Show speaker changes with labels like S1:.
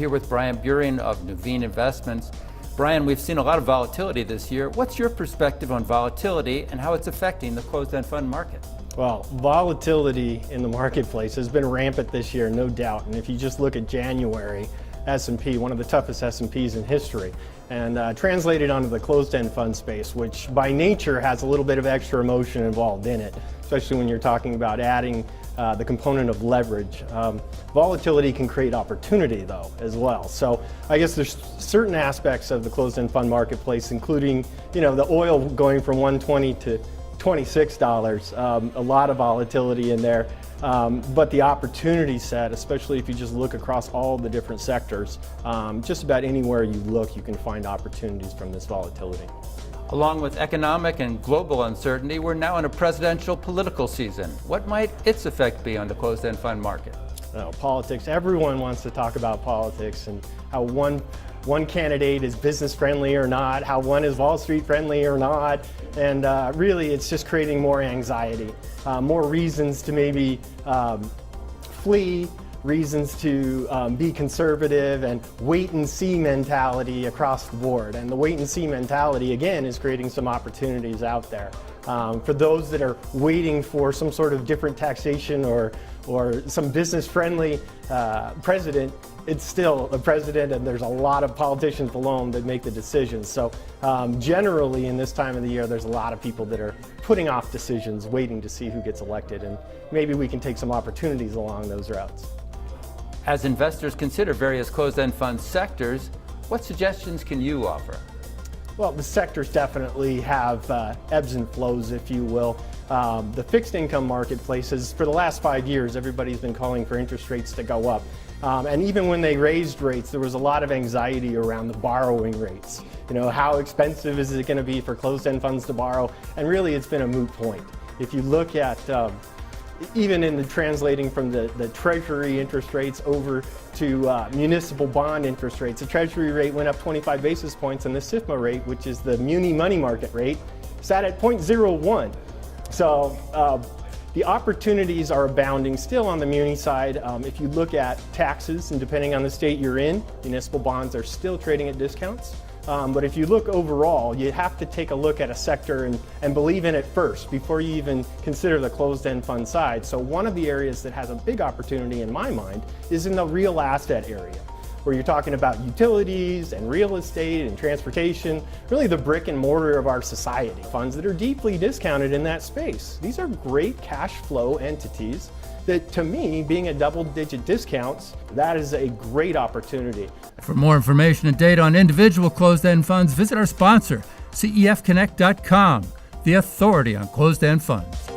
S1: here with Brian Buehring of Nuveen Investments. Brian, we've seen a lot of volatility this year. What's your perspective on volatility and how it's affecting the closed-end fund market?
S2: Well, volatility in the marketplace has been rampant this year, no doubt. And if you just look at January, S&P, one of the toughest S&Ps in history, and translated onto the closed-end fund space, which by nature has a little bit of extra emotion involved in it, especially when you're talking about adding the component of leverage. Volatility can create opportunity though as well. So I guess there's certain aspects of the closed-end fund marketplace, including the oil going from $120 to $26, a lot of volatility in there. But the opportunity set, especially if you just look across all the different sectors, just about anywhere you look, you can find opportunities from this volatility.
S1: Along with economic and global uncertainty, we're now in a presidential political season. What might its effect be on the closed-end fund market?
S2: Politics, everyone wants to talk about politics and how one candidate is business friendly or not, how one is Wall Street friendly or not, and really it's just creating more anxiety, more reasons to maybe flee, reasons to be conservative, and wait and see mentality across the board. And the wait and see mentality, again, is creating some opportunities out there. For those that are waiting for some sort of different taxation or some business-friendly president, it's still a president, and there's a lot of politicians alone that make the decisions. So generally in this time of the year, there's a lot of people that are putting off decisions, waiting to see who gets elected, and maybe we can take some opportunities along those routes.
S1: As investors consider various closed-end fund sectors, what suggestions can you offer?
S2: Well, the sectors definitely have ebbs and flows, if you will. The fixed income marketplaces, for the last 5 years, everybody's been calling for interest rates to go up. And even when they raised rates, there was a lot of anxiety around the borrowing rates. How expensive is it going to be for closed-end funds to borrow? And really, it's been a moot point. If you look at even in the translating from the Treasury interest rates over to municipal bond interest rates, the Treasury rate went up 25 basis points, and the SIFMA rate, which is the muni money market rate, sat at 0.01. So the opportunities are abounding still on the muni side. If you look at taxes, and depending on the state you're in, municipal bonds are still trading at discounts. But if you look overall, you have to take a look at a sector and believe in it first before you even consider the closed-end fund side. So one of the areas that has a big opportunity in my mind is in the real asset area, where you're talking about utilities and real estate and transportation, really the brick and mortar of our society. Funds that are deeply discounted in that space. These are great cash flow entities that, to me, being at double-digit discounts, that is a great opportunity.
S1: For more information and data on individual closed-end funds, visit our sponsor, cefconnect.com, the authority on closed-end funds.